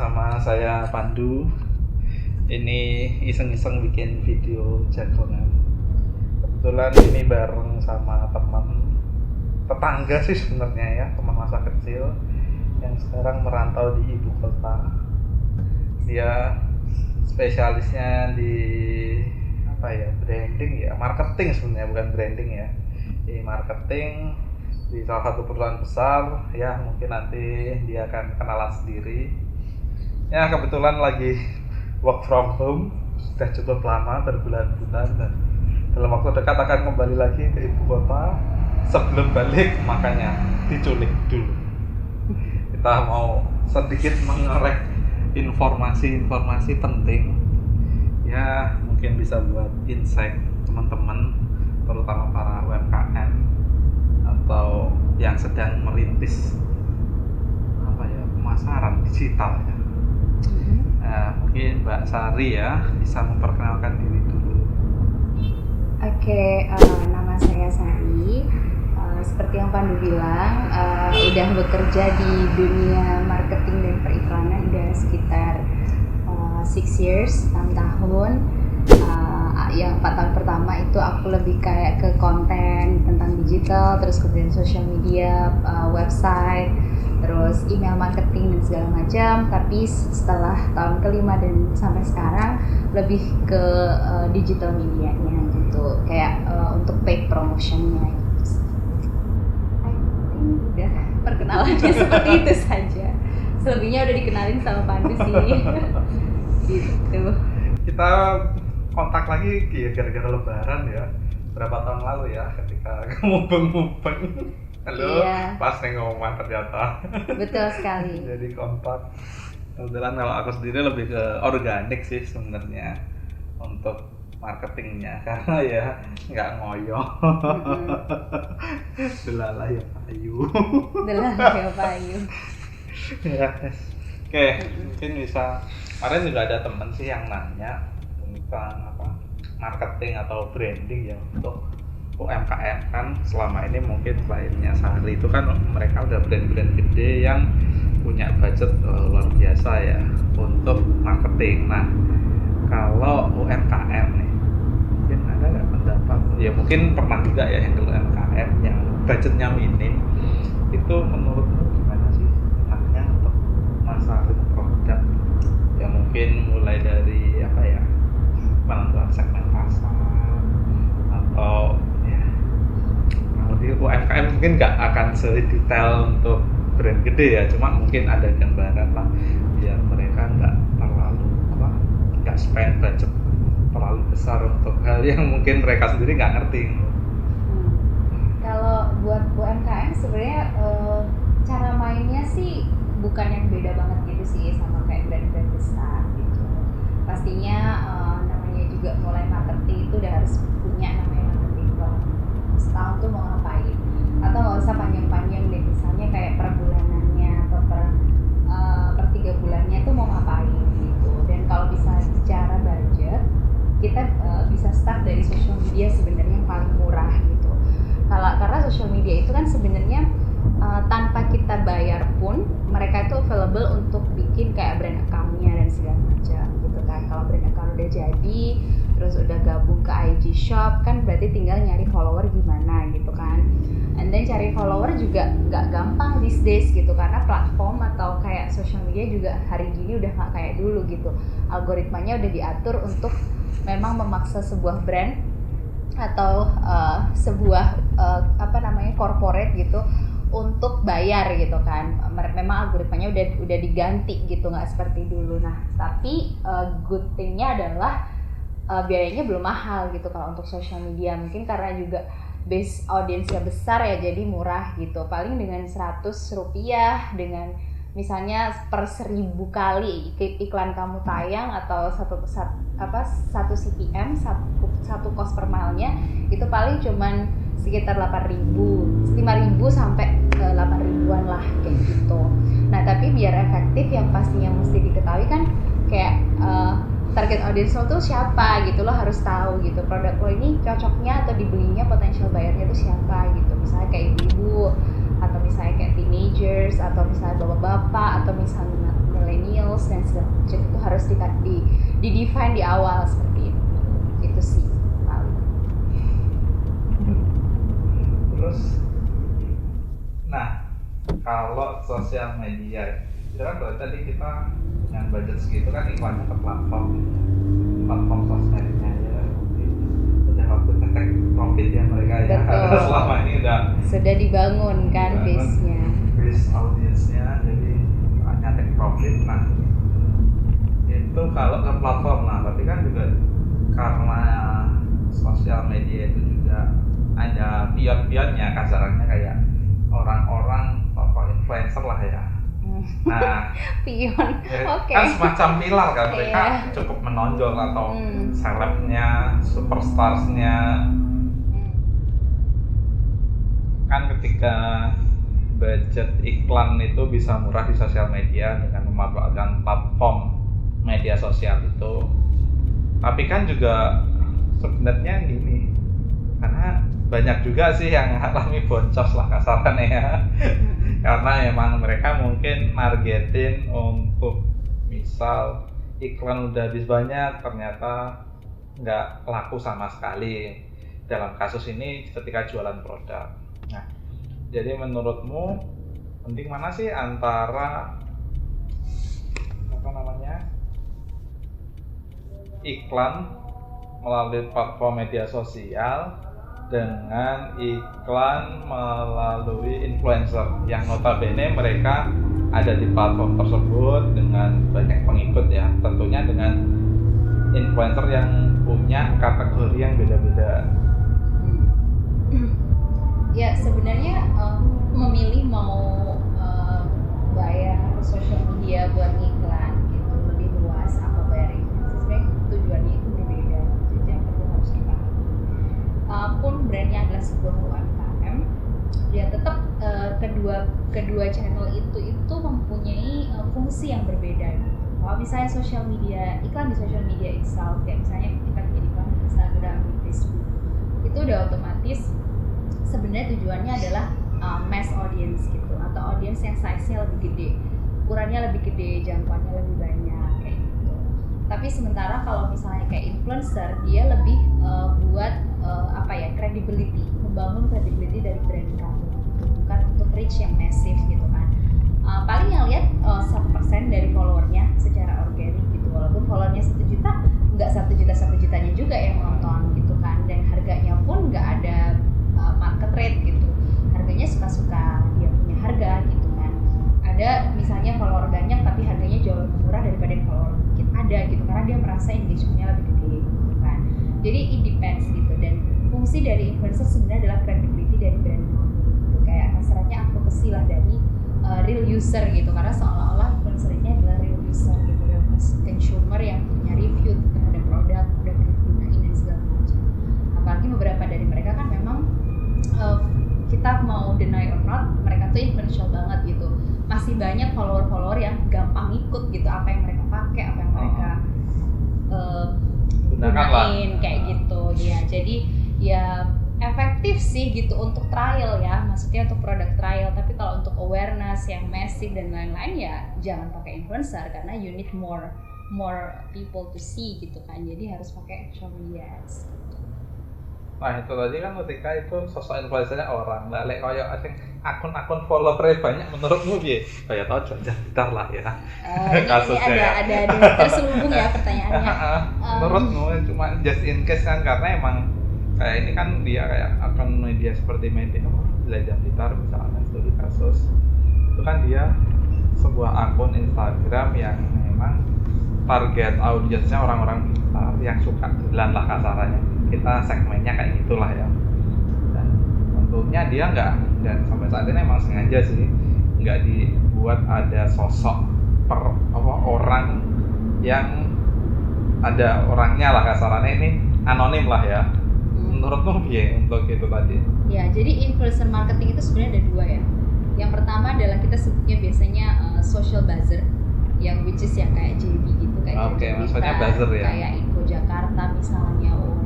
sama saya Pandu. Ini iseng-iseng bikin video jagongan. Kebetulan ini bareng sama teman tetangga sih sebenarnya ya, teman masa kecil yang sekarang merantau di ibu kota. Dia spesialisnya di branding ya, marketing sebenarnya, bukan branding ya. Di marketing di salah satu perusahaan besar ya, mungkin nanti dia akan kenalan sendiri. Ya kebetulan lagi work from home sudah cukup lama, berbulan-bulan, dan dalam waktu dekat akan kembali lagi ke ibu kota. Sebelum balik makanya diculik dulu. Kita mau sedikit mengorek informasi-informasi penting ya, mungkin bisa buat insight teman-teman, terutama para UMKM atau yang sedang merintis pemasaran digital ya. Mungkin Mbak Sari ya bisa memperkenalkan diri dulu. Oke, nama saya Sari. Seperti yang Pandu bilang, udah bekerja di dunia marketing dan periklanan udah sekitar 6 years, 6 tahun. Yang 4 tahun pertama itu aku lebih kayak ke konten tentang digital, terus kemudian social media, website, terus email marketing dan segala macam. Tapi setelah tahun kelima dan sampai sekarang lebih ke digital medianya gitu, kayak untuk paid promotionnya gitu. I think udah perkenalannya seperti itu saja. Selebihnya udah dikenalin sama Pandu sih. Gitu. Kita kontak lagi ya gara-gara lebaran ya, berapa tahun lalu ya, ketika mubeng-mubeng. Halo, iya. Pas ngomongan ternyata. Betul sekali. Jadi kontak. Kebetulan kalau aku sendiri lebih ke organik sih sebenarnya untuk marketingnya, karena ya nggak ngoyo. Delalah ya payu. Delalah ya payu. Ya. Oke, mungkin bisa. Kemarin juga ada temen sih yang nanya tentang marketing atau branding ya untuk UMKM. Kan selama ini mungkin kliennya Sari itu kan mereka udah brand-brand gede yang punya budget luar biasa ya untuk marketing. Nah, kalau UMKM nih, mungkin ada nggak pendapat? Ya mungkin pernah juga ya yang UMKM yang budgetnya minim, itu menurutmu gimana sih enaknya untuk masarin produk? Ya mungkin mulai dari penentuan segmen pasar, atau ya kalau di UMKM mungkin nggak akan sedetail untuk brand gede ya, cuma mungkin ada gambaran lah biar mereka nggak terlalu nggak spend budget terlalu besar untuk hal yang mungkin mereka sendiri nggak ngerti. Kalau buat UMKM sebenarnya cara mainnya sih bukan yang beda banget gitu sih sama kayak brand-brand besar gitu. Pastinya namanya juga mulai marketing itu udah harus punya namanya marketing plan. Setahun tuh mau ngapain? Atau nggak usah panjang-panjang deh, misalnya kayak per bulanannya atau per 3 bulannya tuh mau ngapain gitu. Dan kalau bisa bicara budget, kita bisa start dari social media sebenarnya yang paling murah gitu. Karena social media itu kan sebenarnya tanpa kita bayar pun mereka itu available untuk bikin kayak brand account-nya dan segala macam gitu kan. Kalau brand account udah jadi, terus udah gabung ke IG shop, kan berarti tinggal nyari follower gimana gitu kan. And then cari follower juga nggak gampang these days gitu, karena platform atau kayak social media juga hari gini udah nggak kayak dulu gitu. Algoritmanya udah diatur untuk memang memaksa sebuah brand atau sebuah corporate gitu untuk bayar gitu kan. Memang algoritmanya udah diganti gitu, nggak seperti dulu. Nah tapi good thingnya adalah biayanya belum mahal gitu kalau untuk social media, mungkin karena juga base audiensnya besar ya, jadi murah gitu. Paling dengan 100 rupiah, dengan misalnya per 1000 kali iklan kamu tayang, atau satu CPM, satu cost per mile-nya itu paling cuman sekitar 5.000 sampai 8.000-an lah kayak gitu. Nah tapi biar efektif yang pastinya mesti diketahui kan kayak target audience lo tuh siapa gitu, lo harus tahu gitu produk lo ini cocoknya atau dibelinya potensial buyernya tuh siapa gitu. Misalnya kayak ibu-ibu, atau misalnya kayak teenagers, atau misalnya bapak-bapak, atau misalnya millennials goals dan segala macam itu harus di define di awal seperti itu sih paling. Terus nah kalau sosial media itu kan berarti tadi kita dengan budget segitu kan iklannya ke platform sosmednya ya, udah waktu take profit ya mereka ya. Betul. Karena selama ini Sudah dibangun kan base-nya. base audiensnya, jadi hanya take profit. Nah itu kalau ke platform, nah berarti kan juga karena sosial media itu juga ada pion-pionnya, kasarannya kayak orang-orang tokoh influencer lah ya. Nah, pion, oke. kan semacam pilar kan, mereka Iya. cukup menonjol atau selebnya, superstarsnya. Kan ketika budget iklan itu bisa murah di sosial media dengan memanfaatkan platform media sosial itu. Tapi kan juga sebenarnya gini, karena banyak juga sih yang alami boncos lah kasarannya ya. Karena emang mereka mungkin nargetin untuk misal iklan udah habis banyak, ternyata nggak laku sama sekali. Dalam kasus ini ketika jualan produk. Nah, jadi menurutmu penting mana sih antara iklan melalui platform media sosial dengan iklan melalui influencer yang notabene mereka ada di platform tersebut dengan banyak pengikut ya, tentunya dengan influencer yang punya kategori yang beda-beda. Ya sebenarnya memilih mau bayar social media buat iklan gitu lebih luas apa bayar influencer, sebenarnya tujuannya itu berbeda, itu yang perlu harus dipahami. Pun brandnya adalah sebuah UMKM, ya tetap kedua channel itu mempunyai fungsi yang berbeda. Kalau misalnya social media, iklan di social media itself, kayak misalnya kita bikin iklan di Instagram, di Facebook, itu udah otomatis sebenarnya tujuannya adalah mass audience gitu, atau audience yang size-nya lebih gede, ukurannya lebih gede, jangkauannya lebih banyak kayak gitu. Tapi sementara kalau misalnya kayak influencer, dia lebih buat credibility, membangun credibility dari brand kamu, bukan untuk reach yang massive gitu kan. Paling yang lihat 1% dari followernya secara organik gitu, walaupun followernya 1 juta, nggak 1 jutanya juga yang nonton gitu kan, dan harganya pun nggak ada market rate gitu, harganya suka-suka dia punya harga gitu kan. Ada misalnya follower banyak tapi harganya jauh lebih murah daripada yang follower dikit, ada gitu, karena dia merasa engagementnya lebih gede gitu kan. Jadi it depends gitu, dan fungsi dari influencer sebenarnya adalah credibility dari brand gitu, kayak kasarnya advocacy lah dari real user gitu, karena seolah-olah influencer ini adalah real user gitu, real consumer yang punya review terhadap produk, udah gunain dan segala macam. Apalagi beberapa dari mereka kan memang kita mau deny or not, mereka tuh influential banget gitu, masih banyak follower yang gampang ikut gitu, apa yang mereka pakai, apa yang mereka gunain kayak gitu ya. Jadi ya efektif sih gitu untuk trial ya, maksudnya untuk produk trial. Tapi kalau untuk awareness yang massive dan lain-lain ya jangan pakai influencer, karena you need more people to see gitu kan, jadi harus pakai social media ads. Nah itu tadi kan ketika itu sosok influencernya orang, lek koyo akun-akun follower banyak, menurutmu piye? Kayak tau jual gitar lah ya. Ini ada terselubung ya pertanyaannya. Menurutmu cuma just in case kan, karena emang kayak ini kan dia kayak akun media seperti media belajar gitar misalnya, studi kasus, itu kan dia sebuah akun Instagram yang memang target audiensnya orang-orang gitar yang suka jalan lah kasarannya, kita segmennya kayak gitulah ya. Dan tentunya dia dan sampai saat ini emang sengaja sih nggak dibuat ada sosok orang yang ada orangnya lah kasarannya, ini anonim lah ya. Menurutmu piye untuk itu tadi? Ya, jadi influencer marketing itu sebenarnya ada 2 ya. Yang pertama adalah kita sebutnya biasanya social buzzer, yang which is yang kayak JB gitu, kayak Oke, maksudnya buzzer ya. Kayak Info Jakarta misalnya, or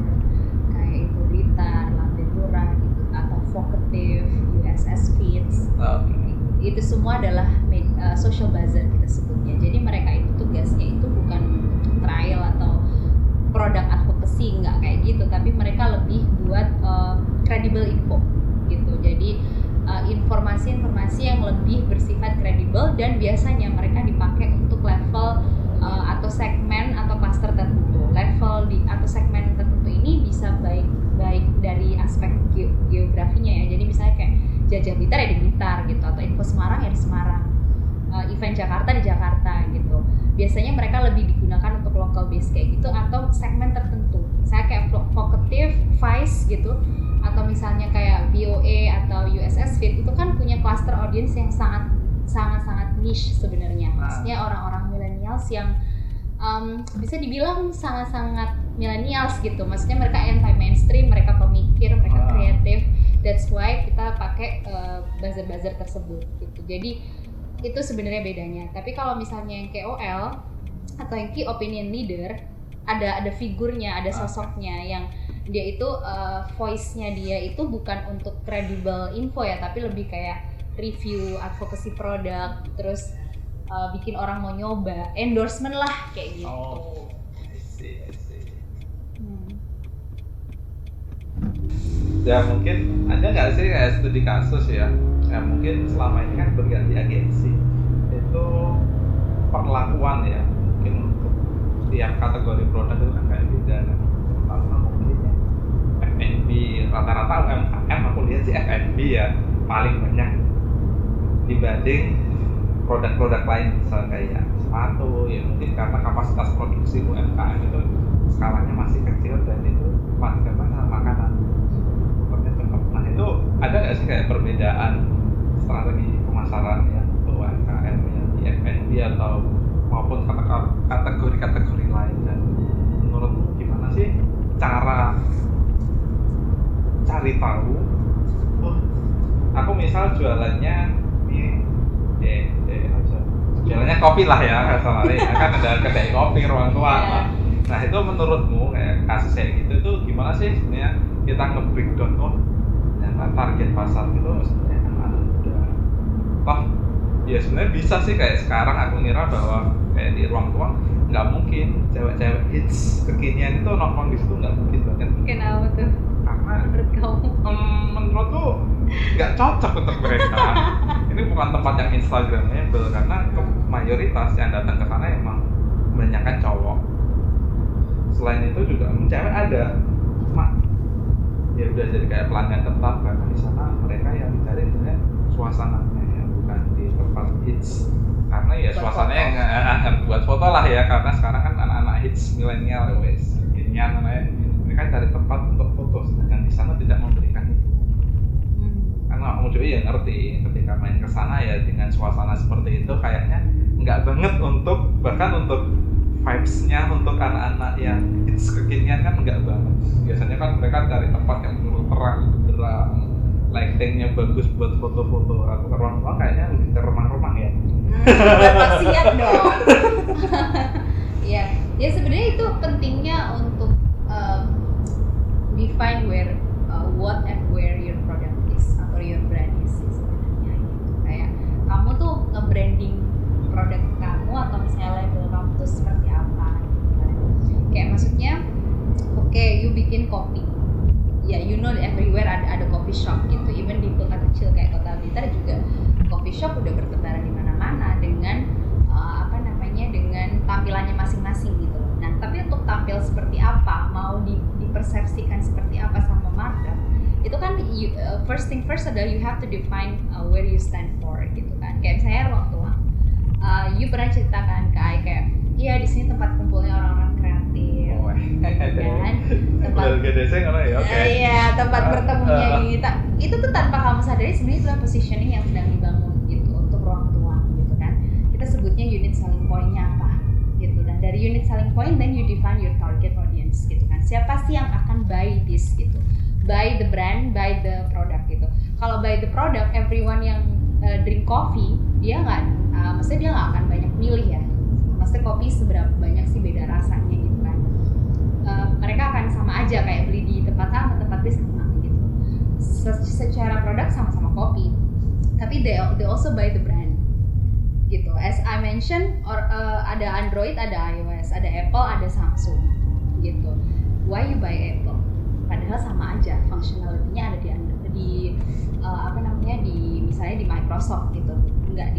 kayak Info Blitar, Lambe Murah gitu, atau Vocative, USS Feeds. Oke. Itu semua adalah social buzzer kita sebutnya. Jadi mereka itu tugasnya itu bukan untuk trial atau product advocacy, nggak kayak gitu, tapi mereka lebih buat credible info gitu. Jadi informasi-informasi yang lebih bersifat kredibel dan biasanya mereka dipakai untuk level atau segmen atau cluster tertentu. Level atau segmen tertentu ini bisa baik dari aspek geografinya ya. Jadi misalnya kayak Jajah Blitar ya di Blitar gitu, atau Info Semarang ya di Semarang, event Jakarta di Jakarta gitu. Biasanya mereka lebih digunakan untuk local base kayak gitu, atau segmen tertentu. Misalnya kayak Vocative, Vice gitu, atau misalnya kayak BOA atau USS Fit, itu kan punya cluster audience yang sangat niche sebenarnya. Maksudnya orang-orang millennials yang bisa dibilang sangat millennials gitu. Maksudnya mereka anti-mainstream, mereka pemikir, mereka kreatif. That's why kita pakai buzzer-buzzer tersebut gitu. Jadi itu sebenarnya bedanya. Tapi kalau misalnya yang KOL atau yang key opinion leader, ada figurnya, ada sosoknya yang dia itu voice-nya dia itu bukan untuk credible info ya, tapi lebih kayak review, advocacy produk, terus bikin orang mau nyoba, endorsement lah kayak gitu. Oh, I see. Ya mungkin ada nggak sih kayak studi kasus ya mungkin selama ini kan berganti agensi itu perlakuan ya mungkin untuk tiap kategori produk itu kan kayak beda kan, terutama mungkin ya F&B, rata-rata UMKM aku lihat sih F&B ya paling banyak dibanding produk-produk lain, misalnya kayak sepatu ya, mungkin karena kapasitas produksi UMKM itu skalanya masih kecil dan itu pakai makanan cepet. Nah itu ada nggak sih kayak perbedaan strategi pemasaran ya untuk UMKM yang di F&B atau maupun kategori-kategori lain, dan menurutmu gimana sih cara cari tahu aku misal jualannya jualannya kopi lah ya, soalnya kan ada kedai kopi ruang tua. Nah itu menurutmu kayak kasus kayak gitu itu gimana sih sebenarnya kita nge-breakdown ternyata target pasar itu sebenarnya anak muda. Ya sebenarnya bisa sih, kayak sekarang aku ngira bahwa kayak di ruang tua nggak mungkin cewek-cewek hits kekinian itu nongkrong di situ, nggak mungkin banget. Kenapa tuh? Karena menurut kamu? Menurutku nggak cocok untuk mereka. Ini bukan tempat yang instagramable karena mayoritas yang datang ke sana emang kebanyakan cowok. Selain itu juga cewek ada, cuma ya udah jadi kayak pelanggan tetap karena di sana mereka yang dicari sebenarnya suasananya ya, bukan di tempat hits. Karena ya suasananya yang buat foto lah ya, karena sekarang kan anak-anak hits milenial wes ini namanya, mereka cari tempat untuk foto, sedangkan di sana tidak memberikan itu. Karena kamu juga ya ngerti ketika main ke sana ya dengan suasana seperti itu kayaknya nggak banget untuk, bahkan untuk vibes-nya untuk anak-anak yang hits kekinian kan nggak banget. Biasanya kan mereka cari tempat yang terang, lighting-nya bagus buat foto-foto. Atau ke ruang-ruang kayaknya lebih ke remang-remang ya. Siap dong. Ya sebenarnya itu pentingnya untuk define what and where your product is atau your brand is sebenarnya gitu. Kayak kamu tuh nge-branding produk kamu atau misalnya label kamu tuh seperti apa gitu kan. Kayak maksudnya you bikin kopi. Ya everywhere ada coffee shop gitu. Even di kota kecil kayak Kota Blitar juga coffee shop udah bertebaran di mana-mana dengan dengan tampilannya masing-masing gitu. Nah, tapi untuk tampil seperti apa, mau dipersepsikan seperti apa sama market, itu kan first thing first adalah you have to define where you stand for gitu kan. Kayak misalnya ruang tua, you pernah ceritakan ke I kayak, iya di sini tempat kumpulnya orang-orang kreatif, kan? Tempat tempat bertemunya gitu. Itu tuh tanpa kamu sadari sebenarnya itu positioning yang sedang dibangun gitu untuk ruang tua gitu kan. Kita sebutnya unit selling point-nya apa gitu, dan dari unit selling point then you define your target audience gitu kan. Siapa sih yang akan buy this gitu, buy the brand, buy the product gitu. Kalau buy the product, everyone yang drink coffee dia maksudnya dia nggak akan banyak milih ya. Maksudnya kopi seberapa banyak sih beda rasanya gitu kan. Mereka akan sama aja kayak beli di tempat A sama tempat B sama gitu. Secara produk sama-sama kopi, tapi they also buy the brand gitu. As I mentioned, ada Android, ada iOS, ada Apple, ada Samsung gitu. Why you buy Apple? Padahal sama aja, functionality-nya ada di misalnya di Microsoft gitu, nggak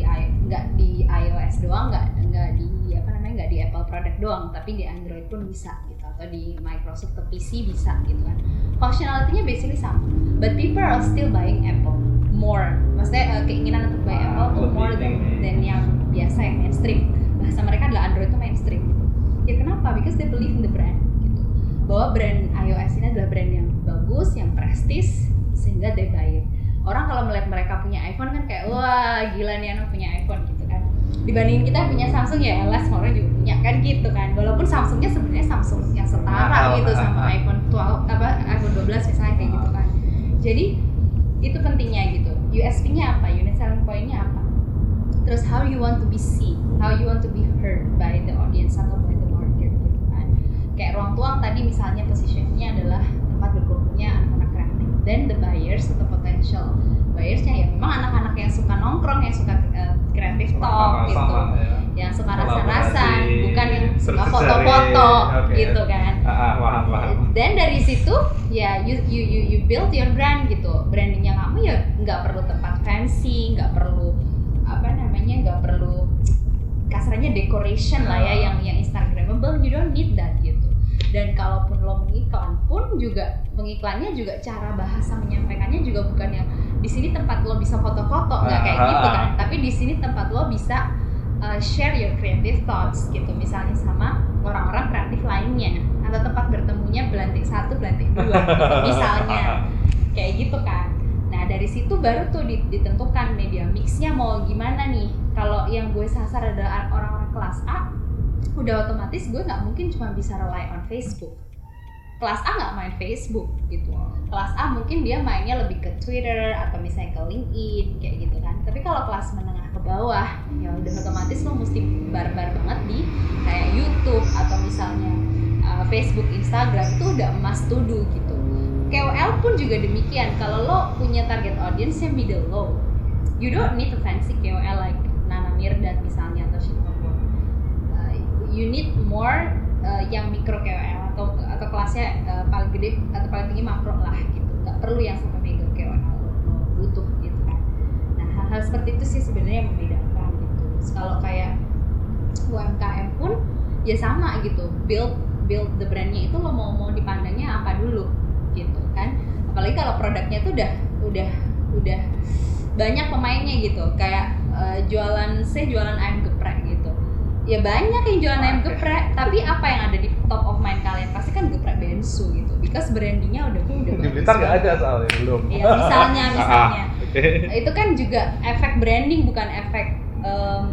di iOS doang, nggak di Apple product doang, tapi di Android pun bisa gitu, atau di Microsoft atau PC bisa gitu kan. Functionality-nya basically sama, but people are still buying Apple more. Maksudnya keinginan untuk buy Apple tuh more than yang biasa yang mainstream. Bahasa mereka adalah Android itu mainstream gitu. Ya kenapa? Because they believe in the brand gitu. Bahwa brand iOS ini adalah brand yang bagus, yang prestis, sehingga they buy it. Orang kalau melihat mereka punya iPhone kan kayak wah gila nih anak punya iPhone gitu kan. Dibandingin kita punya Samsung ya elah semua orang juga punya kan gitu kan. Walaupun Samsungnya sebenarnya Samsung yang setara gitu sama iPhone 12 misalnya kayak gitu kan. Jadi itu pentingnya gitu. USP-nya apa? Unique selling point-nya apa? Terus how you want to be seen, how you want to be heard by the audience atau by the market gitu kan. Kayak Ruang Tuang tadi misalnya positionnya adalah tempat berkumpulnya anak-anak kreatif. Then the buyers atau potential buyersnya ya memang anak-anak yang suka nongkrong, yang suka kreatif talk gitu, yang suka rasa-rasan, bukan yang suka foto-foto gitu kan. Paham. Dan dari situ ya you build your brand gitu. Brandingnya kamu ya nggak perlu tempat fancy, nggak perlu nggak perlu kasarnya decoration lah ya yang Instagramable. You don't need that gitu. Dan kalaupun lo mengiklan pun juga pengiklannya juga cara bahasa menyampaikannya juga bukan yang di sini tempat lo bisa foto-foto, nggak kayak gitu kan. Tapi di sini tempat lo bisa share your creative thoughts gitu, misalnya sama orang-orang kreatif lainnya, atau tempat bertemunya belantik 1, belantik 2 gitu, misalnya kayak gitu kan. Nah dari situ baru tuh ditentukan media mixnya mau gimana nih. Kalau yang gue sasar adalah orang-orang kelas A, udah otomatis gue nggak mungkin cuma bisa rely on Facebook. Kelas A nggak main Facebook gitu. Kelas A mungkin dia mainnya lebih ke Twitter atau misalnya ke LinkedIn kayak gitu kan. Tapi kalau kelas menengah ke bawah ya udah otomatis lo mesti barbar banget di kayak YouTube atau misalnya Facebook, Instagram, itu udah must to do gitu. KOL pun juga demikian. Kalau lo punya target audience yang middle low, you don't need a fancy KOL like Nana Mirdad misalnya atau siapapun. You need more yang mikro KOL atau kelasnya paling gede atau paling tinggi makro lah gitu. Nggak perlu yang sampai mega KOL lo butuh gitu kan. Nah hal-hal seperti itu sih sebenarnya yang membedakan gitu. Terus kalau kayak UMKM pun ya sama gitu. Build the brandnya itu lo mau dipandangnya apa dulu gitu kan. Apalagi kalau produknya itu udah banyak pemainnya gitu. Kayak jualan ayam geprek gitu. Ya banyak yang jualan ayam geprek, tapi apa yang ada di top of mind kalian? Pasti kan geprek bensu gitu. Because brandingnya udah bagus. Di Blitar nggak ada soalnya belum. Iya misalnya. Itu kan juga efek branding bukan efek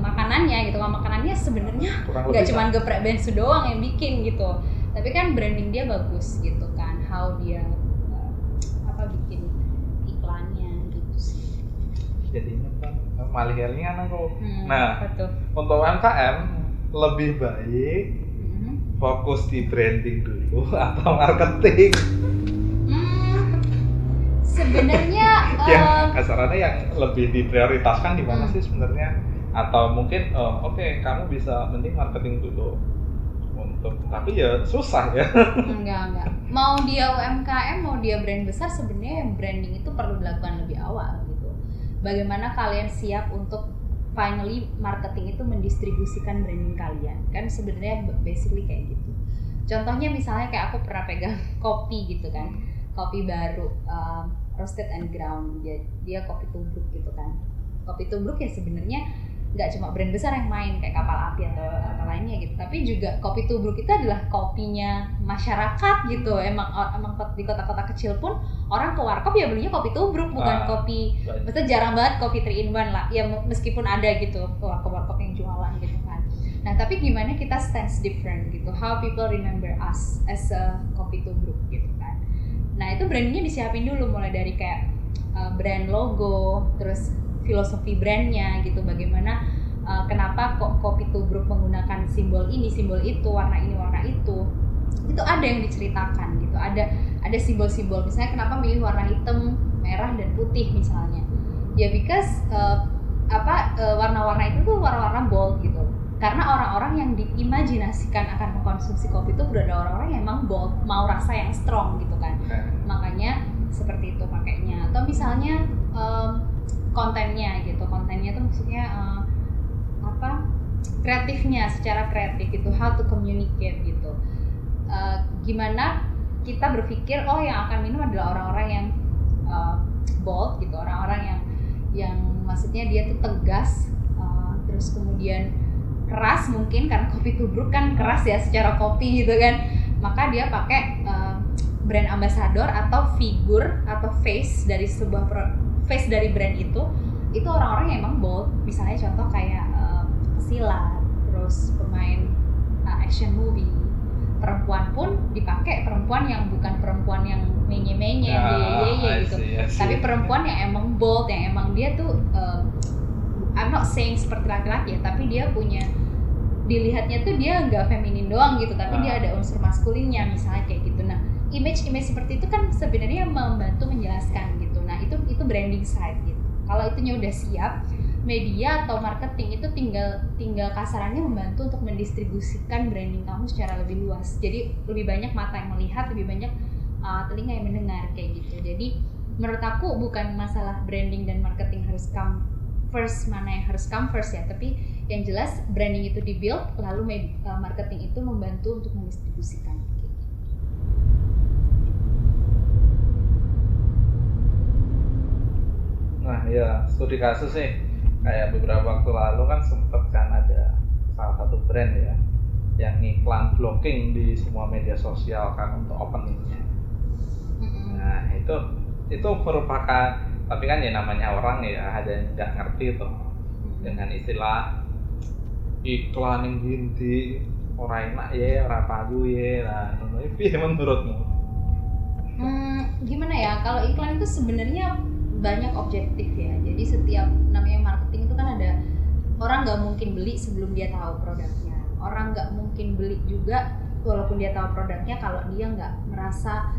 makanannya gitu. Kalau makanannya sebenarnya nggak cuma geprek bensu doang yang bikin gitu. Tapi kan branding dia bagus gitu kan. How dia bikin iklannya gitu sih. Jadinya kan malih kelingan aku. Nah, betul. Untuk UMKM lebih baik fokus di branding dulu atau marketing? Sebenarnya yang kasarannya yang lebih diprioritaskan di mana sih sebenarnya? Atau mungkin oke, kamu bisa mending marketing dulu untuk, tapi ya susah ya. Enggak. Mau dia UMKM, mau dia brand besar, sebenarnya branding itu perlu dilakukan lebih awal gitu. Bagaimana kalian siap untuk finally marketing itu mendistribusikan branding kalian, kan sebenarnya basically kayak gitu. Contohnya misalnya kayak aku pernah pegang kopi gitu kan, kopi baru roasted and ground, dia kopi tubruk gitu kan. Kopi tubruk ya sebenarnya nggak cuma brand besar yang main kayak Kapal Api atau lainnya gitu, tapi juga kopi tubruk itu adalah kopinya masyarakat gitu. Emang di kota-kota kecil pun orang ke warkop ya belinya kopi tubruk, bukan kopi. Maksudnya jarang banget kopi 3 in 1 lah ya, meskipun ada gitu warkop yang jualan gitu kan. Nah tapi gimana kita stands different gitu, how people remember us as a kopi tubruk gitu kan. Nah itu brandingnya disiapin dulu, mulai dari kayak brand logo, terus filosofi brandnya gitu, bagaimana kenapa kok kopi tubruk menggunakan simbol ini, simbol itu, warna ini, warna itu ada yang diceritakan gitu. Ada simbol-simbol, misalnya kenapa milih warna hitam, merah dan putih misalnya ya, because warna-warna itu tuh warna-warna bold gitu. Karena orang-orang yang diimajinasikan akan mengkonsumsi kopi itu udah ada orang-orang yang emang bold, mau rasa yang strong gitu kan. Makanya seperti itu pakainya. Atau misalnya kontennya gitu. Kontennya tuh maksudnya kreatifnya, secara kreatif gitu, how to communicate gitu. Gimana kita berpikir yang akan minum adalah orang-orang yang bold gitu, orang-orang yang maksudnya dia tuh tegas, terus kemudian keras mungkin karena kopi tubruk kan keras ya secara kopi gitu kan. Maka dia pakai brand ambassador atau figur atau face dari sebuah face dari brand itu orang-orang yang emang bold. Misalnya contoh kayak pesilat, terus pemain action movie. Perempuan pun dipakai perempuan yang bukan perempuan yang menye-menye, gitu. Tapi perempuan yang emang bold, yang emang dia tuh I'm not saying seperti laki-laki ya, tapi dia punya, dilihatnya tuh dia nggak feminin doang gitu, tapi dia ada unsur maskulinnya misalnya kayak gitu. Nah, image seperti itu kan sebenarnya membantu menjelaskan gitu. Nah, itu branding side gitu. Kalau itunya udah siap, media atau marketing itu tinggal kasarannya membantu untuk mendistribusikan branding kamu secara lebih luas. Jadi lebih banyak mata yang melihat, lebih banyak telinga yang mendengar kayak gitu. Jadi menurut aku bukan masalah branding dan marketing harus come first, mana yang harus come first ya, tapi yang jelas branding itu di-build, lalu marketing itu membantu untuk mendistribusikan. Nah ya, studi kasus sih, kayak beberapa waktu lalu kan sempet kan ada salah satu brand ya yang iklan blocking di semua media sosial kan untuk openingnya. Nah itu merupakan, tapi kan ya namanya orang ya ada yang nggak ngerti tuh dengan istilah iklan yang hindi orang enak ya, orang payu ya. Nah itu menurutmu? Gimana ya, kalau iklan itu sebenarnya banyak objektif ya. Jadi setiap namanya marketing itu kan ada, orang nggak mungkin beli sebelum dia tahu produknya. Orang nggak mungkin beli juga walaupun dia tahu produknya kalau dia nggak merasa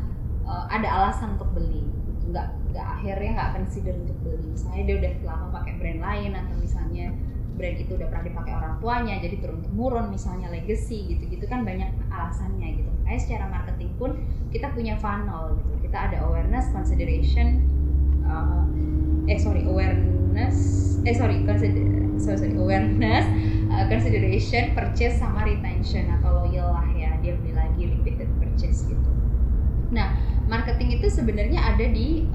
ada alasan untuk beli. Nggak akhirnya nggak consider untuk beli. Misalnya dia udah lama pakai brand lain, atau misalnya brand itu udah pernah dipakai orang tuanya jadi turun temurun, misalnya legacy gitu kan, banyak alasannya gitu. Makanya secara marketing pun kita punya funnel gitu. Kita ada awareness, consideration, consideration, purchase, sama retention atau loyal lah ya, dia beli lagi, repeated purchase gitu. Nah, marketing itu sebenarnya ada di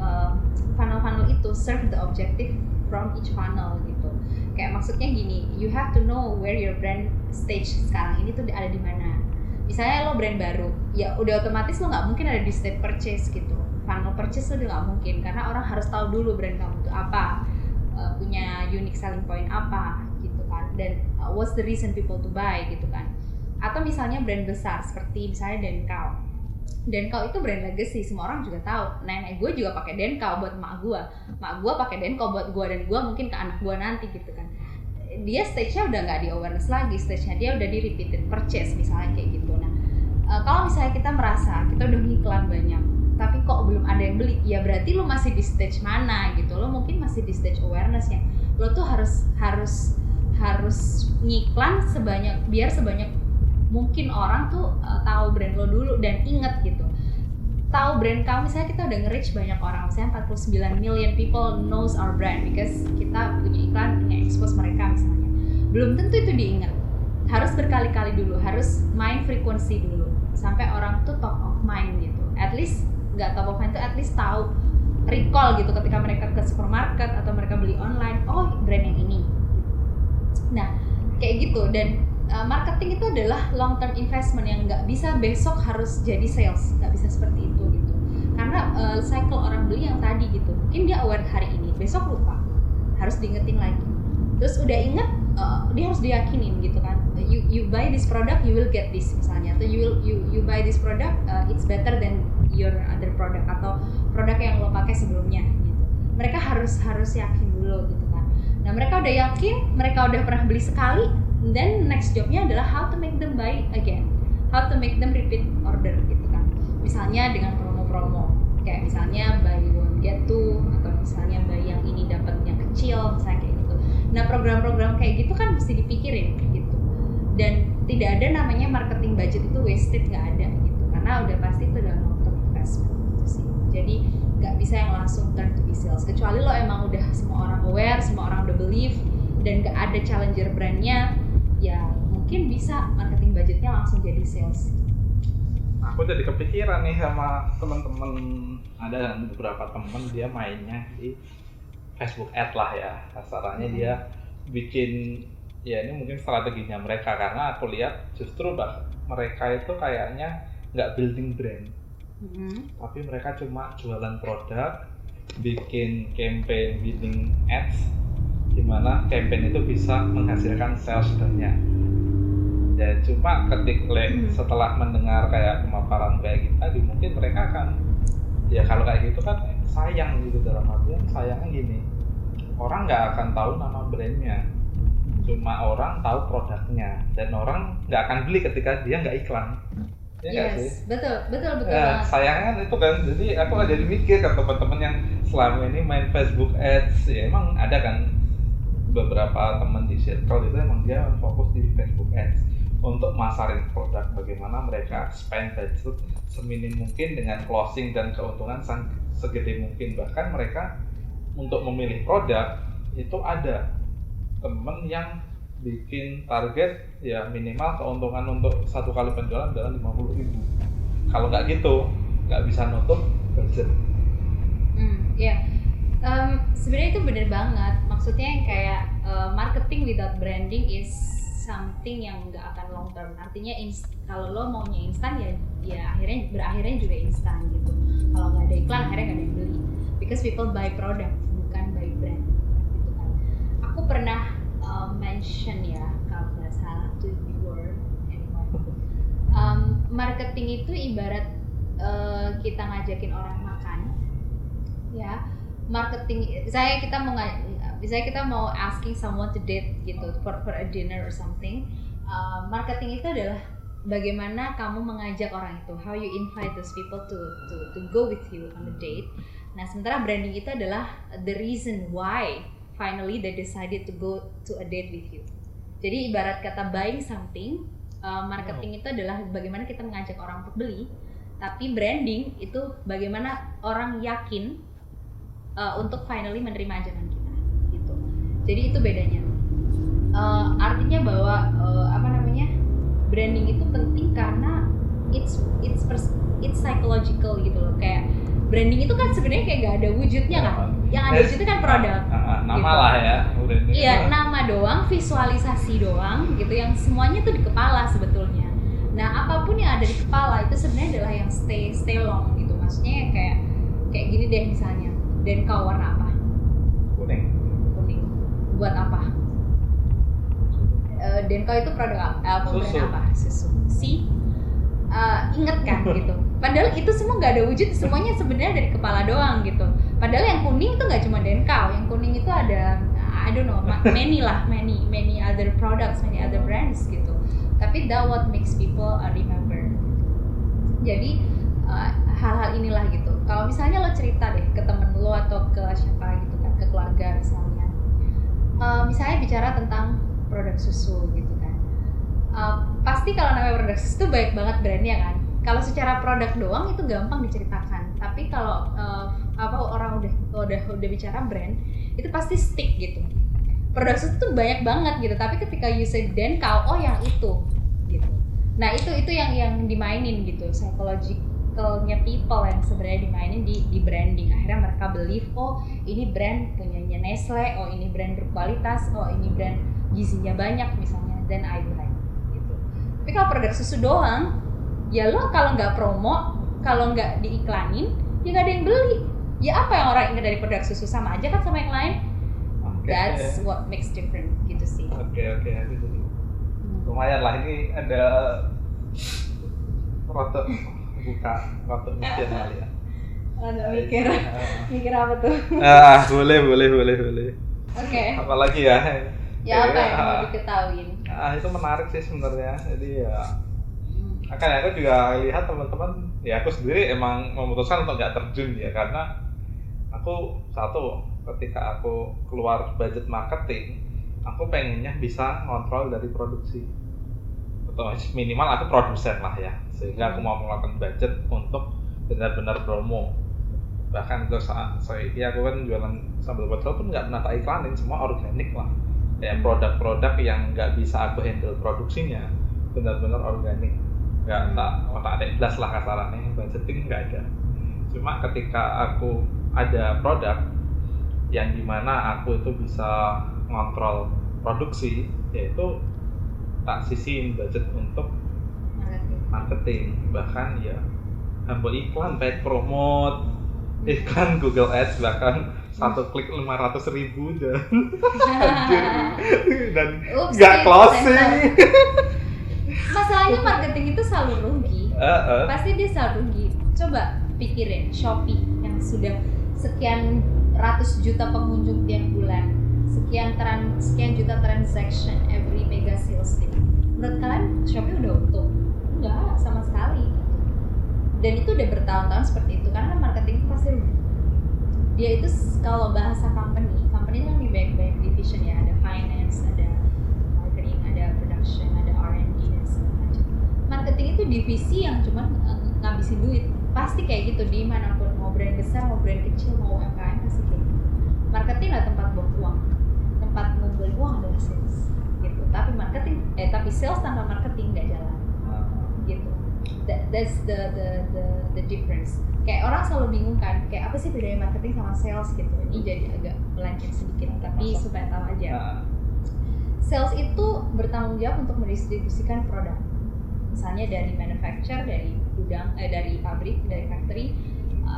funnel-funnel itu, serve the objective from each funnel gitu. Kayak maksudnya gini, you have to know where your brand stage sekarang ini tuh ada di mana. Misalnya lo brand baru, ya udah otomatis lo nggak mungkin ada di stage purchase gitu. Funnel purchase udah nggak mungkin, karena orang harus tahu dulu brand kamu itu apa, punya unique selling point apa gitu kan, dan what's the reason people to buy gitu kan. Atau misalnya brand besar seperti misalnya Denkau itu brand legacy, semua orang juga tahu. Nenek gue juga pakai Denkau buat mak gue pakai Denkau buat gue, dan gue mungkin ke anak gue nanti gitu kan. Dia stage-nya udah nggak di awareness lagi, stage-nya dia udah di repeated purchase misalnya kayak gitu. Nah, kalau misalnya kita merasa kita udah ngiklan banyak tapi kok belum ada yang beli, ya berarti lo masih di stage mana gitu. Lo mungkin masih di stage awareness ya. Lo tuh harus ngiklan biar sebanyak mungkin orang tuh tahu brand lo dulu dan inget gitu. Tahu brand kamu, misalnya kita udah nge-reach banyak orang, misalnya 49 million people knows our brand because kita punya iklan, punya expose mereka misalnya. Belum tentu itu diingat. Harus berkali-kali dulu, harus main frequency dulu sampai orang tuh top of mind gitu. At least nggak top of mind tuh, at least tahu, recall gitu ketika mereka ke supermarket atau mereka beli online, oh brand yang ini. Nah kayak gitu. Dan marketing itu adalah long term investment yang nggak bisa besok harus jadi sales, nggak bisa seperti itu gitu. Karena cycle orang beli yang tadi gitu, mungkin dia aware hari ini, besok lupa, harus diingetin lagi. Terus udah inget, dia harus diyakinin gitu kan. You buy this product, you will get this misalnya. Atau you buy this product, it's better than your other product, atau produk yang lo pakai sebelumnya gitu. Mereka harus yakin dulu gitu kan. Nah mereka udah yakin, mereka udah pernah beli sekali, then next jobnya adalah how to make them buy again, how to make them repeat order gitu kan. Misalnya dengan promo-promo, kayak misalnya buy one get two, atau misalnya buy yang ini dapat yang kecil, misalnya kayak gitu. Nah program-program kayak gitu kan mesti dipikirin gitu. Dan tidak ada namanya marketing budget itu wasted, nggak ada gitu. Karena udah pasti itu udah long term investment gitu sih. Jadi nggak bisa yang langsung turn to be sales. Kecuali lo emang udah semua orang aware, semua orang udah believe, dan nggak ada challenger brandnya, ya mungkin bisa marketing budgetnya langsung jadi sales. Aku jadi kepikiran nih sama teman-teman, ada beberapa teman dia mainnya di Facebook Ad lah ya, kasarannya dia bikin, ya ini mungkin strateginya mereka, karena aku lihat justru mereka itu kayaknya nggak building brand, tapi mereka cuma jualan produk, bikin campaign bidding ads, dimana campaign itu bisa menghasilkan sales banyak. Ya cuma setelah mendengar kayak pemaparan kayak gitu tadi, mungkin mereka akan, ya kalau kayak gitu kan sayang gitu, dalam artian sayangnya gini, orang nggak akan tahu nama brandnya, cuma orang tahu produknya, dan orang nggak akan beli ketika dia nggak iklan. Ya nggak sih? Betul Ya, sayangnya itu kan, jadi aku jadi mikir ke teman-teman yang selama ini main Facebook Ads, ya emang ada kan beberapa teman di circle itu emang dia fokus di Facebook Ads untuk masarin produk, bagaimana mereka spend budget seminim mungkin dengan closing dan keuntungan segede mungkin. Bahkan mereka untuk memilih produk itu ada temen yang bikin target ya minimal keuntungan untuk satu kali penjualan adalah 50.000. Kalau nggak gitu nggak bisa nutup budget. Sebenarnya itu bener banget. Maksudnya yang kayak marketing without branding is something yang nggak akan long term. Artinya kalau lo maunya instan ya akhirnya berakhirnya juga instan gitu. Kalau nggak ada iklan akhirnya nggak ada yang beli. Because people buy product bukan buy brand gitu kan. Aku pernah mention ya, kalau nggak salah to viewer anyone. Marketing itu ibarat kita ngajakin orang makan, ya. Marketing, misalnya kita mau asking someone to date gitu for a dinner or something. Marketing itu adalah bagaimana kamu mengajak orang itu, how you invite those people to go with you on the date. Nah, sementara branding itu adalah the reason why finally they decided to go to a date with you. Jadi ibarat kata buying something, marketing itu adalah bagaimana kita mengajak orang untuk beli, tapi branding itu bagaimana orang yakin untuk finally menerima ajakan kita gitu. Jadi itu bedanya. Artinya bahwa branding itu penting karena it's psychological gitu loh. Kayak branding itu kan sebenarnya kayak gak ada wujudnya kan. Yang ada wujudnya kan produk. Nama gitu. lah ya. Iya, nama doang, visualisasi doang gitu, yang semuanya tuh di kepala sebetulnya. Nah, apapun yang ada di kepala itu sebenarnya adalah yang stay long gitu. Maksudnya kayak gini deh misalnya. Dan kau warna apa? Kuning. Buat apa? Dan kau itu produk apa? Susu. Inget kan gitu. Padahal itu semua nggak ada wujud, semuanya sebenarnya dari kepala doang gitu. Padahal yang kuning itu nggak cuma Denkau, yang kuning itu ada I don't know many other products, many other brands gitu. Tapi that what makes people remember. Jadi hal-hal inilah gitu. Kalau misalnya lo cerita deh ke temen lo atau ke siapa gitu kan, ke keluarga misalnya, misalnya bicara tentang produk susu gitu kan, pasti kalau namanya produk susu itu baik banget brandnya kan. Kalau secara produk doang itu gampang diceritakan, tapi kalau orang udah bicara brand itu pasti stick gitu. Produk susu tuh banyak banget gitu, tapi ketika you say Denkau, oh yang itu gitu. Nah itu yang dimainin gitu, psychologicalnya people yang sebenarnya dimainin di branding. Akhirnya mereka believe, oh ini brand punyanya Nestle, oh ini brand berkualitas, oh ini brand gizinya banyak misalnya, then I like gitu. Tapi kalau produk susu doang, ya lo kalau nggak promo, kalau nggak diiklanin, ya nggak ada yang beli. Ya apa yang orang ingat dari produk susu, sama aja kan sama yang lain. That's what makes different gitu sih. Oke. Lumayan lah, ini ada rotok mikir kali ya. Mikir apa tuh? Boleh. Oke. Apalagi ya? Ya apa yang mau diketahuin? Itu menarik sih sebenarnya. Jadi ya, aku juga lihat teman-teman, ya aku sendiri emang memutuskan untuk nggak terjun ya, karena aku ketika aku keluar budget marketing aku pengennya bisa ngontrol dari produksi atau minimal aku produsen lah ya, sehingga aku mau melakukan budget untuk benar-benar promo. Bahkan terus saya aku kan jualan sambal pecel pun nggak pernah tak iklanin, semua organik lah, kayak produk-produk yang nggak bisa aku handle produksinya benar-benar organik, nggak tak ada belas lah kasarannya, budgeting nggak ada. Cuma ketika aku ada produk yang dimana aku itu bisa ngontrol produksi, yaitu tak sisihin budget untuk marketing. Bahkan ya ambil iklan, paid promote, iklan Google Ads, bahkan satu klik 500.000 dan nggak closing. Masalahnya marketing itu selalu rugi. Pasti dia selalu rugi. Coba pikirin Shopee yang sudah sekian ratus juta pengunjung tiap bulan, sekian juta transaction every mega sales day. Menurut kalian Shopee udah untung? Enggak, sama sekali. Dan itu udah bertahun-tahun seperti itu, karena marketing itu pasti rugi. Dia itu kalau bahasa company itu kan di banyak division ya, ada finance, ada marketing, ada production, ada R&D dan segala macam. Marketing itu divisi yang cuma ngabisin duit. Pasti kayak gitu dimanapun, mau brand besar, mau brand kecil, mau UMKM pasti kayak gitu. Marketing lah tempat buang uang, tempat ngumpulin uang adalah sales gitu. Tapi sales tanpa marketing nggak jalan gitu. That's the difference. Kayak orang selalu bingung kan, kayak apa sih bedanya marketing sama sales gitu. Ini jadi agak melenceng sedikit, tapi supaya tahu aja. Sales itu bertanggung jawab untuk mendistribusikan produk. Misalnya dari manufacturer, dari gudang, dari pabrik, dari factory,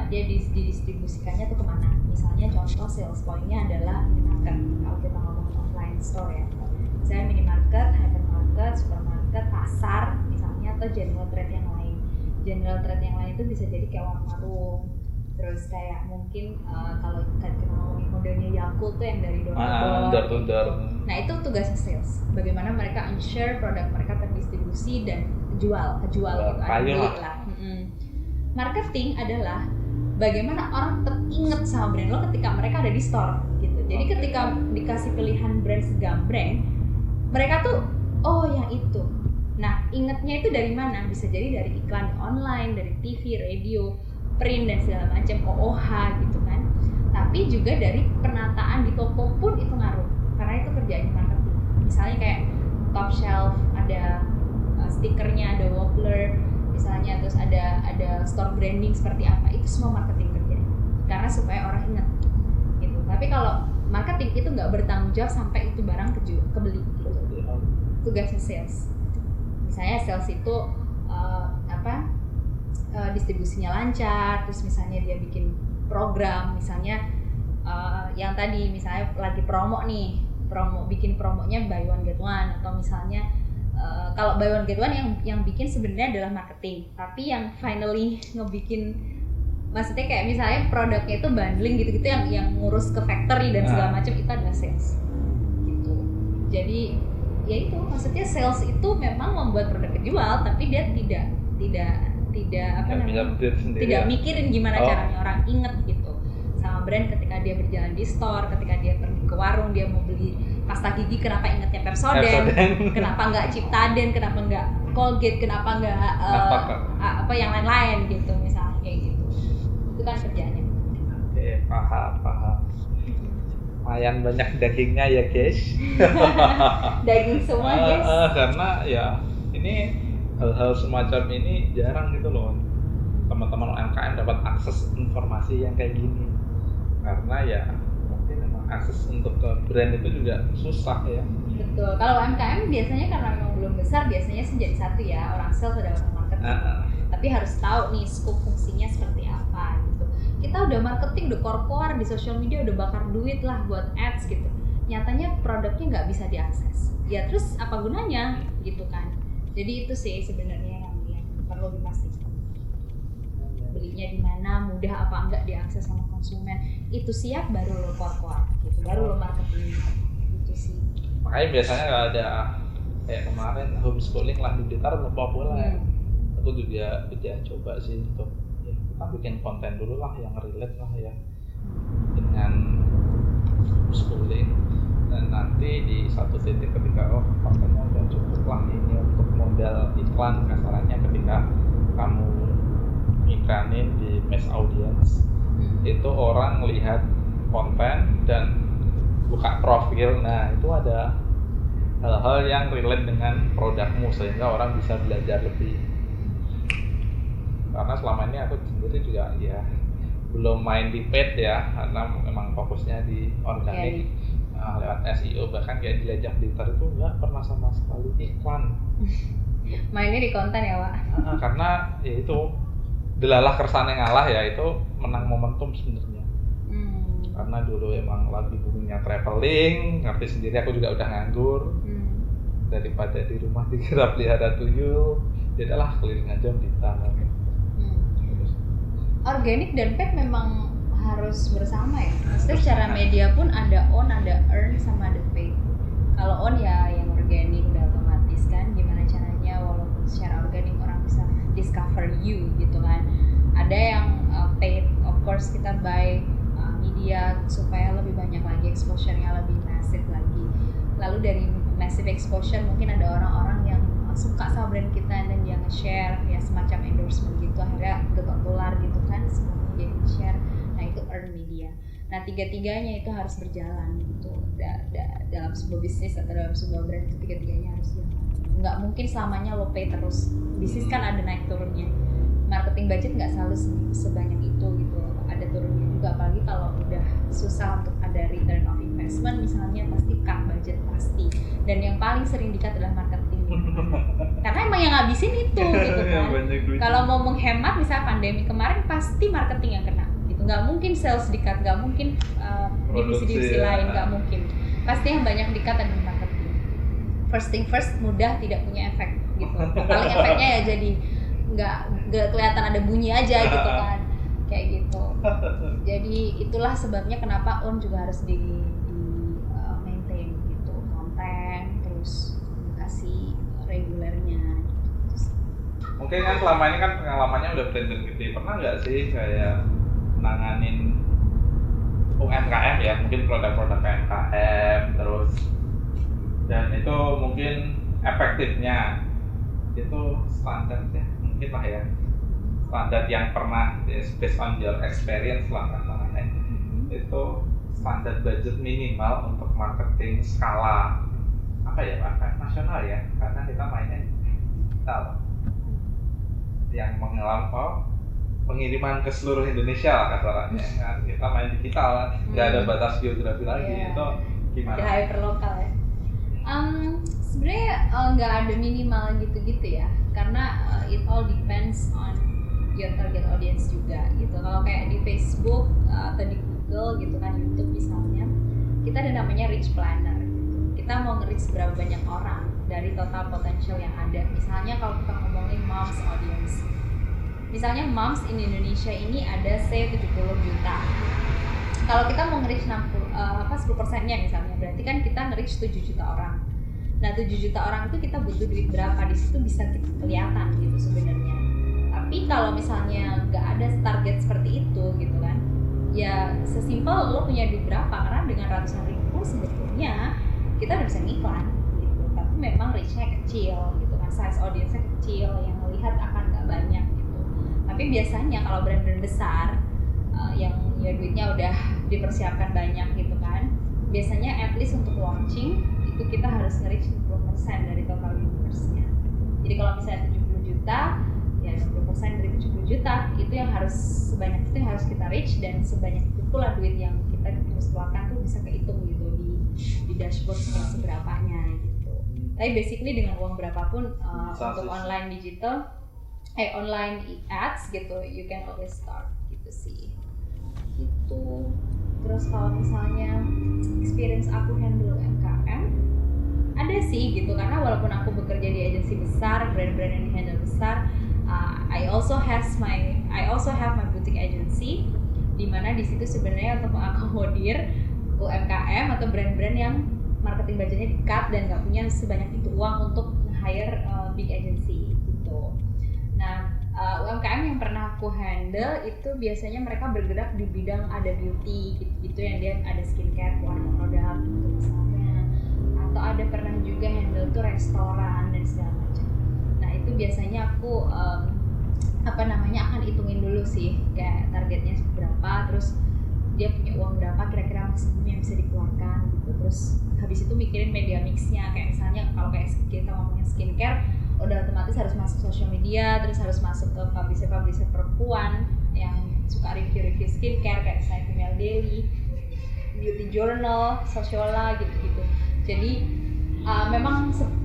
dia didistribusikannya tuh kemana. Misalnya contoh sales point-nya adalah minimarket. Kalau kita ngomong offline store ya, misalnya minimarket, hypermarket, supermarket, pasar, misalnya, atau general trade yang lain. General trade yang lain itu bisa jadi kayak warung-warung. Terus kayak mungkin kalau kita ngomongin modelnya Yakult tuh yang dari door. Nah itu tugasnya sales. Bagaimana mereka ensure produk mereka terdistribusi dan kejual gitu, ada beli lah. Marketing adalah bagaimana orang teringat sama brand lo ketika mereka ada di store gitu. Jadi ketika dikasih pilihan brand segambreng, mereka tuh oh yang itu. Nah ingetnya itu dari mana? Bisa jadi dari iklan online, dari TV, radio, print dan segala macam, OOH gitu kan. Tapi juga dari penataan di toko pun itu ngaruh, karena itu kerjaannya marketing. Misalnya kayak top shelf, ada stikernya, ada wobbler misalnya, terus ada store branding seperti apa, itu semua marketing kerjanya, karena supaya orang ingat gitu. Tapi kalau marketing itu nggak bertanggung jawab sampai itu barang kebeli gitu. Tugasnya sales. Misalnya sales itu distribusinya lancar, terus misalnya dia bikin program, misalnya yang tadi misalnya lagi promo nih, bikin promonya buy one get one, atau misalnya kalau buy one get one yang bikin sebenarnya adalah marketing, tapi yang finally ngebikin, maksudnya kayak misalnya produknya itu bundling gitu-gitu, yang ngurus ke factory dan segala macam, itu adalah sales gitu. Jadi ya itu maksudnya sales itu memang membuat produk kejual, tapi dia tidak mikirin gimana caranya orang inget gitu sama brand. Ketika dia berjalan di store, ketika dia pergi ke warung, dia mau beli pasta gigi, kenapa ingetnya Pepsodent, kenapa nggak Ciptaden, kenapa nggak Colgate, kenapa nggak apa yang lain-lain gitu, misalnya kayak gitu. Itu kan kerjanya. Oke, paham. Lumayan banyak dagingnya ya guys. Daging semua guys. Karena ya ini hal-hal semacam ini jarang gitu loh, teman-teman UMKM dapat akses informasi yang kayak gini, karena ya mungkin memang akses untuk ke brand itu juga susah ya. Betul, kalau UMKM biasanya karena memang belum besar, biasanya sih jadi satu ya, orang sales ada orang marketing. Tapi harus tahu nih scope fungsinya seperti apa gitu. Kita udah marketing, udah core di social media, udah bakar duit lah buat ads gitu, nyatanya produknya nggak bisa diakses, ya terus apa gunanya gitu kan. Jadi itu sih sebenarnya yang perlu dipastikan. Belinya di mana, mudah apa enggak diakses sama konsumen. Itu siap baru lo core gitu, baru lo marketing gitu sih. Makanya biasanya kalau ada kayak kemarin homeschooling lah di Blitar belum populer. Aku juga coba sih untuk ya, kita bikin konten dulu lah yang relate lah ya dengan homeschooling, dan nanti di satu positif ketika kontennya udah cukup lah ini untuk modal iklan kasarannya ketika kamu iklanin di mass audience itu orang lihat konten dan buka profil, nah itu ada hal-hal yang relate dengan produkmu sehingga orang bisa belajar lebih. Karena selama ini aku sendiri juga ya belum main di paid ya, karena memang fokusnya di organik. Lewat SEO, bahkan kayak di Lejak Blitar itu nggak pernah sama sekali iklan. Mainnya di konten ya, Wak? Karena ya itu delalah kersane ngalah ya, itu menang momentum sebenarnya. Karena dulu emang lagi boomingnya traveling, ngerti sendiri aku juga udah nganggur. Daripada di rumah dikira pelihara tuyul, jadilah keliling aja Blitar. Organik dan paid memang harus bersama ya. Maksudnya secara media pun ada on, ada earn, sama ada paid. Kalau on ya yang organik udah otomatis kan, gimana caranya walaupun secara organik orang bisa discover you gitu kan. Ada yang paid, of course kita buy media supaya lebih banyak lagi exposure-nya, lebih massive lagi. Lalu dari massive exposure mungkin ada orang-orang yang suka sama brand kita dan dia nge-share ya semacam endorsement gitu, akhirnya getok tular gitu kan, semuanya dia share. Nah itu earn media. Nah tiga-tiganya itu harus berjalan gitu dalam sebuah bisnis atau dalam sebuah brand, itu tiga-tiganya harus jalan. Nggak mungkin selamanya lo pay terus. Bisnis kan ada naik turunnya. Marketing budget nggak selalu sebanyak itu gitu. Ada turunnya juga, apalagi kalau udah susah untuk ada return of investment misalnya, pasti cut budget pasti. Dan yang paling sering di-cut adalah marketing. Karena emang yang ngabisin itu gitu kan. Kalau mau menghemat misalnya pandemi kemarin pasti marketing yang kena. Nggak mungkin sales di-cut, nggak mungkin divisi-divisi lain, nggak mungkin. Pasti yang banyak di-cut adalah marketing. First thing first, mudah tidak punya efek gitu. Paling efeknya ya jadi nggak kelihatan ada bunyi aja gitu kan, kayak gitu. Jadi itulah sebabnya kenapa on juga harus di maintain gitu, konten terus komunikasi regulernya. Gitu. Mungkin kan selama ini kan pengalamannya udah brand gede, pernah nggak sih kayak nanganin UMKM ya, mungkin produk-produk UMKM terus, dan itu mungkin efektifnya itu standar ya, mungkin lah ya, standar yang pernah based on your experience lah katanya, itu standar budget minimal untuk marketing skala apa ya, bahkan nasional ya, karena kita mainnya digital yang mengalami pengiriman ke seluruh Indonesia lah kasarannya kan, kita main digital, nggak ada batas geografi lagi. Itu gimana? Udah hyperlokal ya. Sebenarnya nggak ada minimal gitu-gitu ya, karena it all depends on your target audience juga gitu. Kalau kayak di Facebook atau di Google gitu kan, YouTube misalnya, kita ada namanya reach planner. Kita mau nge-reach berapa banyak orang dari total potential yang ada. Misalnya kalau kita ngomongin moms audience, misalnya moms in Indonesia ini ada say 70 juta. Kalau kita mau nge-reach 10%-nya misalnya, berarti kan kita nge-reach 7 juta orang. Nah 7 juta orang itu kita butuh duit berapa, di situ bisa kelihatan gitu sebenarnya. Tapi kalau misalnya nggak ada target seperti itu gitu kan, ya sesimpel lo punya duit berapa, karena dengan ratusan ribu sebetulnya kita udah bisa ngiklan gitu. Tapi memang reach-nya kecil gitu kan, size audience-nya kecil, yang melihat akan nggak banyak gitu. Tapi biasanya kalau brand-brand besar yang ya duitnya udah dipersiapkan banyak gitu kan, biasanya at least untuk launching itu kita harus nge-reach 60% dari total universe-nya. Jadi kalau misalnya 70 juta, ya 60% dari 70 juta itu yang harus, sebanyak itu yang harus kita reach, dan sebanyak itu pula duit yang kita harus keluarkan tuh bisa kehitung gitu di dashboard seberapanya gitu. Tapi basically dengan uang berapapun untuk online digital, online ads gitu, you can always start gitu sih. Gitu. Terus kalau misalnya experience aku handle UMKM, ada sih gitu, karena walaupun aku bekerja di agensi besar, brand-brand yang di-handle besar, I also have my boutique agency, di mana di situ sebenarnya untuk mengakomodir UMKM atau brand-brand yang marketing budgetnya di-cut dan nggak punya sebanyak itu uang untuk hire big agency gitu. Nah, UMKM yang pernah aku handle itu biasanya mereka bergerak di bidang ada beauty gitu-gitu, yang dia ada skincare, keluarga produk gitu misalnya, atau ada pernah restoran dan segala macam. Nah itu biasanya aku akan hitungin dulu sih kayak targetnya berapa, terus dia punya uang berapa kira-kira maksimum yang bisa dikeluarkan gitu. Terus habis itu mikirin media mixnya, kayak misalnya kalau kayak kita ngomongin skincare udah otomatis harus masuk social media, terus harus masuk ke publisher memperempuan yang suka review skincare kayak misalnya Female Daily, Beauty Journal, Sociola gitu-gitu. Jadi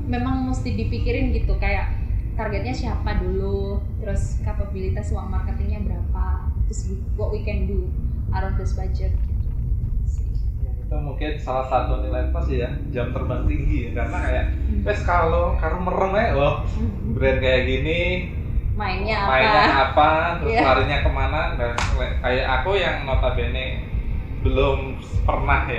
memang mesti dipikirin gitu kayak targetnya siapa dulu, terus kapabilitas uang marketingnya berapa, terus what we can do out of this budget gitu. Itu mungkin salah satu nilai plus ya, jam terbang tinggi ya. Karena kayak kalau merem ya loh, brand kayak gini mainnya apa terus larinya kemana. Dan kayak aku yang notabene belum pernah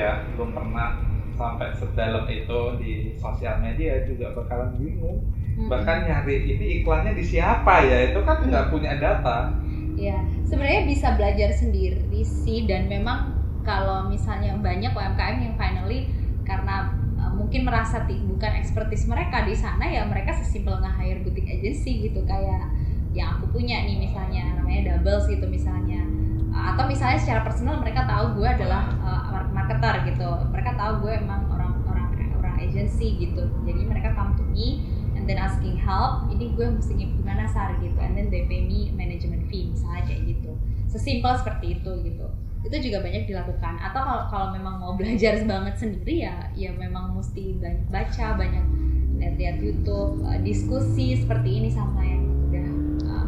sampai sedalam itu di sosial media juga bakalan bingung. Bahkan nyari ini iklannya di siapa ya, itu kan nggak punya data. Ya, sebenarnya bisa belajar sendiri sih, dan memang kalau misalnya banyak UMKM yang finally karena mungkin merasa bukan expertise mereka di sana, ya mereka sesimpel nge-hire boutique agency gitu, kayak yang aku punya nih misalnya namanya Doubles gitu misalnya, atau misalnya secara personal mereka tahu gue adalah marketer gitu, mereka tahu gue emang orang agency gitu, jadi mereka come to me and then asking help, ini gue mesti gimana Sar gitu, and then they pay me management fee misalnya kayak gitu, sesimpel seperti itu gitu. Itu juga banyak dilakukan. Atau kalau memang mau belajar banget sendiri ya memang mesti banyak baca, banyak lihat YouTube, diskusi seperti ini sama yang udah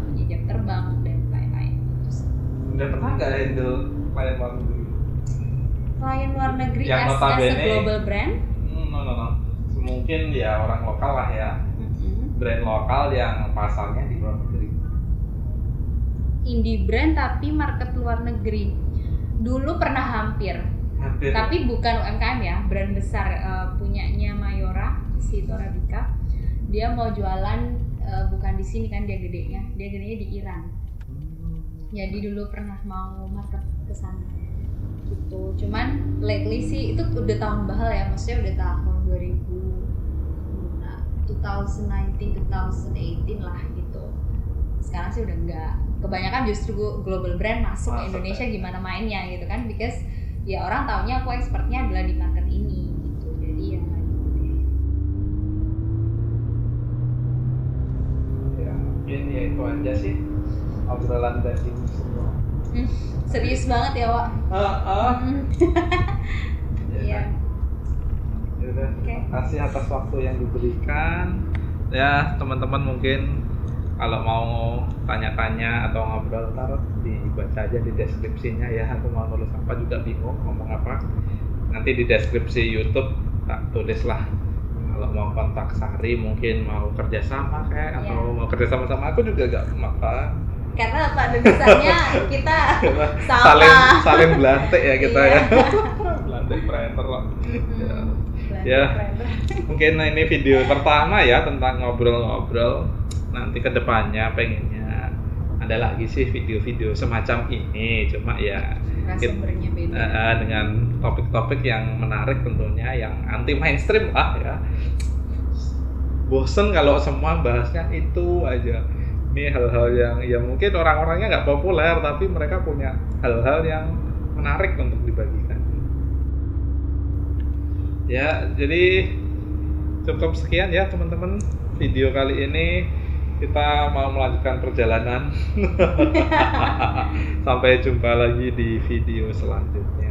punya jam terbang dan lain-lain gitu. Udah pernah nggak handle klien luar negeri? Klien luar negeri yang as a global brand? No. Mungkin ya orang lokal lah ya. Brand lokal yang pasarnya di luar negeri. Indie brand tapi market luar negeri. Dulu pernah hampir. Tapi bukan UMKM ya, brand besar punyanya Mayora, si Torabika. Dia mau jualan bukan di sini kan, dia gedenya di Iran. Jadi dulu pernah mau market ke sana. Gitu. Cuman lately sih itu udah tahun bahal ya, maksudnya udah tahun 2019 2018 lah gitu. Sekarang sih udah enggak. Kebanyakan justru global brand masuk ke Indonesia gimana mainnya gitu kan, because ya orang taunya aku expertnya adalah di market ini gitu. Jadi ya mungkin ya itu aja sih obrolan dari ini semua. Serius banget ya, Wak. Iya. Terima kasih atas waktu yang diberikan. Ya, teman-teman mungkin kalau mau tanya-tanya atau ngobrol, ntar dibaca aja di deskripsinya ya. Aku mau nulis apa juga bingung ngomong apa. Nanti di deskripsi YouTube tak tulislah. Kalau mau kontak Sari, mungkin mau kerjasama kayak atau mau kerjasama sama aku juga gak apa. Karena pada dasarnya kita sama. saling belantik ya kita ya. Belantik printer lah. Ya. Mungkin ini video pertama ya tentang ngobrol-ngobrol. Nanti kedepannya pengennya ada lagi sih video-video semacam ini, cuma ya sumbernya beda. Dengan topik-topik yang menarik tentunya, yang anti mainstream lah ya. Bosen kalau semua bahasnya itu aja. Ini hal-hal yang mungkin orang-orangnya nggak populer, tapi mereka punya hal-hal yang menarik untuk dibagikan. Ya, jadi cukup sekian ya teman-teman video kali ini. Kita mau melanjutkan perjalanan. Sampai jumpa lagi di video selanjutnya.